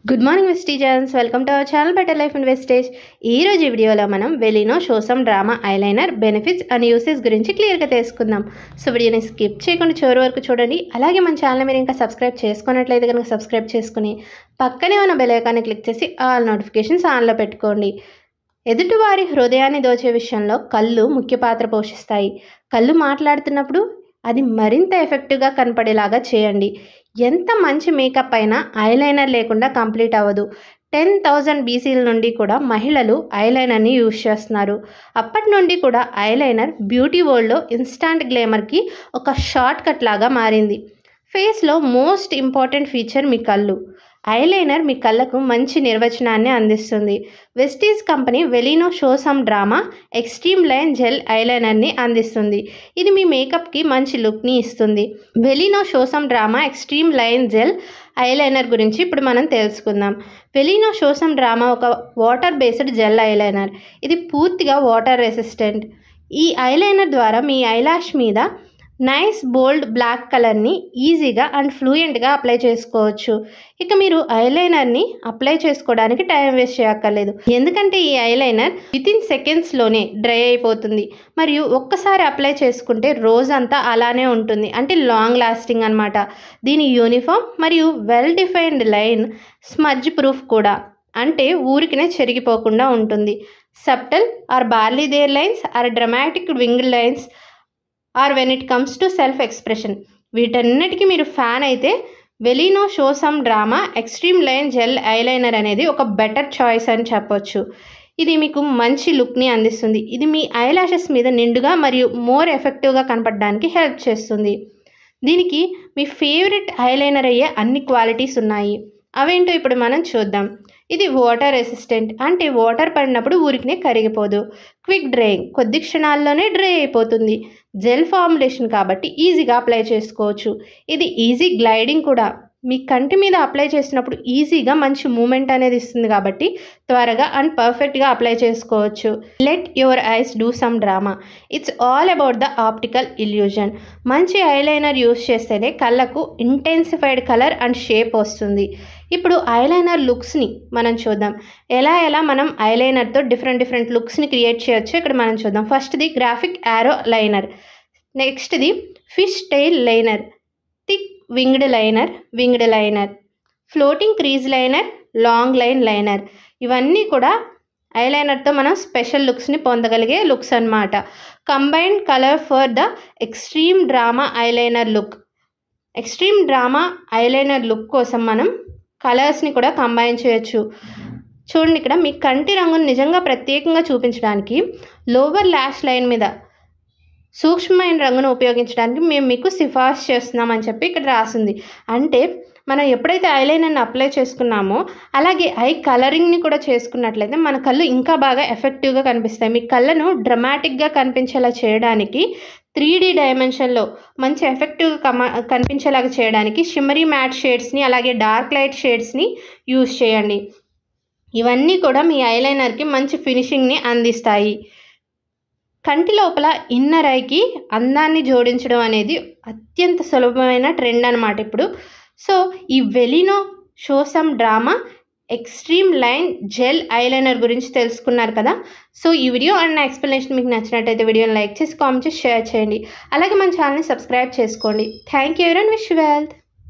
Good morning వెస్టీజన్స్, welcome to our channel better life and వెస్టేజ్. ఈ రోజు వీడియోలో మనం వెలినో షో సమ్ డ్రామా ఐలైనర్ బెనిఫిట్స్ అండ్ యూసెస్ గురించి క్లియర్గా తెలుసుకుందాం. సో వీడియోని స్కిప్ చేయకుండా చివరి వరకు చూడండి. అలాగే మన ఛానల్ మీరు ఇంకా సబ్స్క్రైబ్ చేసుకున్నట్లయితే కనుక సబ్స్క్రైబ్ చేసుకుని పక్కనే ఉన్న బెల్ ఐకాన్ని క్లిక్ చేసి ఆల్ నోటిఫికేషన్స్ ఆన్లో పెట్టుకోండి. ఎదుటివారి హృదయాన్ని దోచే విషయంలో కళ్ళు ముఖ్య పాత్ర పోషిస్తాయి. కళ్ళు మాట్లాడుతున్నప్పుడు అది మరింత ఎఫెక్టివ్గా కనపడేలాగా చేయండి. ఎంత మంచి మేకప్ అయినా ఐలైనర్ లేకుండా కంప్లీట్ అవ్వదు. 10,000 BCల నుండి కూడా మహిళలు ఐలైనర్ని యూజ్ చేస్తున్నారు. అప్పటి నుండి కూడా ఐలైనర్ బ్యూటీ వరల్డ్లో ఇన్స్టాంట్ గ్లేమర్కి ఒక షార్ట్ కట్ లాగా మారింది. ఫేస్లో మోస్ట్ ఇంపార్టెంట్ ఫీచర్ మీ కళ్ళు. ఐలైనర్ మీ కళ్ళకు మంచి నిర్వచనాన్ని అందిస్తుంది. Vestige company Velino show some drama extreme line gel ఐలైనర్ని అందిస్తుంది. ఇది మీ మేకప్కి మంచి లుక్ని ఇస్తుంది. Velino show some drama extreme line gel eyeliner గురించి ఇప్పుడు మనం తెలుసుకుందాం. వెలినో షో సమ్ డ్రామా ఒక వాటర్ బేస్డ్ జెల్ ఐలైనర్. ఇది పూర్తిగా వాటర్ రెసిస్టెంట్. ఈ ఐలైనర్ ద్వారా మీ ఐలాష్ మీద నైస్ బోల్డ్ బ్లాక్ కలర్ని ఈజీగా అండ్ ఫ్లూయెంట్గా అప్లై చేసుకోవచ్చు. ఇక మీరు ఐలైనర్ని అప్లై చేసుకోవడానికి టైం వేస్ట్ చేయక్కర్లేదు. ఎందుకంటే ఈ ఐలైనర్ వితిన్ సెకండ్స్లోనే డ్రై అయిపోతుంది. మరియు ఒక్కసారి అప్లై చేసుకుంటే రోజంతా అలానే ఉంటుంది. అంటే లాంగ్ లాస్టింగ్ అనమాట. దీని యూనిఫామ్ మరియు well defined line smudge proof కూడా, అంటే ఊరికినే చెరిగిపోకుండా ఉంటుంది. Subtle or barely there lines or dramatic winged lines or when it comes to self expression, వీటన్నిటికీ మీరు ఫ్యాన్ అయితే Velino show some drama extreme line gel eyeliner అనేది ఒక బెటర్ చాయిస్ అని చెప్పొచ్చు. ఇది మీకు మంచి లుక్ని అందిస్తుంది. ఇది మీ ఐలాషెస్ మీద నిండుగా మరియు మోర్ ఎఫెక్టివ్గా కనపడడానికి హెల్ప్ చేస్తుంది. దీనికి మీ ఫేవరెట్ ఐలైనర్ అయ్యే అన్ని క్వాలిటీస్ ఉన్నాయి. అవేంటో ఇప్పుడు మనం చూద్దాం. ఇది వాటర్ రెసిస్టెంట్, అంటే వాటర్ పడినప్పుడు ఊరికినే కరిగిపోదు. క్విక్ డ్రైయింగ్, కొద్ది క్షణాల్లోనే డ్రై అయిపోతుంది. జెల్ ఫార్ములేషన్ కాబట్టి ఈజీగా అప్లై చేసుకోవచ్చు. ఇది ఈజీ గ్లైడింగ్ కూడా. మీ కంటి మీద అప్లై చేసినప్పుడు ఈజీగా మంచి మూమెంట్ అనేది ఇస్తుంది కాబట్టి త్వరగా అండ్ పర్ఫెక్ట్గా అప్లై చేసుకోవచ్చు. Let your eyes do some drama. It's all about the optical illusion. మంచి ఐలైనర్ యూస్ చేస్తేనే కళ్ళకు ఇంటెన్సిఫైడ్ కలర్ అండ్ షేప్ వస్తుంది. ఇప్పుడు ఐలైనర్ లుక్స్ని మనం చూద్దాం. ఎలా మనం ఐలైనర్తో డిఫరెంట్ లుక్స్ని క్రియేట్ చేయొచ్చు ఇక్కడ మనం చూద్దాం. ఫస్ట్ది గ్రాఫిక్ యారో లైనర్, నెక్స్ట్ది fish tail liner, thick winged liner, floating crease liner, long line liner. ఇవన్నీ కూడా ఐలైనర్తో మనం స్పెషల్ లుక్స్ని పొందగలిగే లుక్స్ అన్నమాట. Combined colour for the extreme drama eyeliner look. Extreme drama eyeliner look కోసం మనం కలర్స్ని కూడా కంబైన్ చేయొచ్చు. చూడండి, ఇక్కడ మీ కంటి రంగును నిజంగా ప్రత్యేకంగా చూపించడానికి లోవర్ ల్యాష్ లైన్ మీద సూక్ష్మమైన రంగును ఉపయోగించడానికి మేము మీకు సిఫార్సు చేస్తున్నామని చెప్పి ఇక్కడ రాసింది. అంటే మనం ఎప్పుడైతే ఐలైనర్ని అప్లై చేసుకున్నామో అలాగే ఐ కలరింగ్ని కూడా చేసుకున్నట్లయితే మన కళ్ళు ఇంకా బాగా ఎఫెక్టివ్గా కనిపిస్తాయి. మీ కళ్ళను డ్రమాటిక్గా కనిపించేలా చేయడానికి 3D డైమెన్షన్లో మంచి ఎఫెక్టివ్గా కనిపించేలాగా చేయడానికి షిమ్మరీ మ్యాట్ షేడ్స్ని అలాగే డార్క్ లైట్ షేడ్స్ని యూజ్ చేయండి. ఇవన్నీ కూడా మీ ఐలైనర్కి మంచి ఫినిషింగ్ని అందిస్తాయి. కంటి లోపల ఇన్నర్ ఐకి అందాన్ని జోడించడం అనేది అత్యంత సులభమైన ట్రెండ్ అనమాట ఇప్పుడు. సో ఈ Velino show some drama extreme line gel eyeliner గురించి తెలుసుకున్నారు కదా. సో ఈ వీడియో అండ్ నా ఎక్స్ప్లెనేషన్ మీకు నచ్చినట్టయితే వీడియోని లైక్ చేసి కామెంట్ చేసి షేర్ చేయండి. అలాగే మన ఛానల్ని సబ్స్క్రైబ్ చేసుకోండి. Thank you and wish you wealth.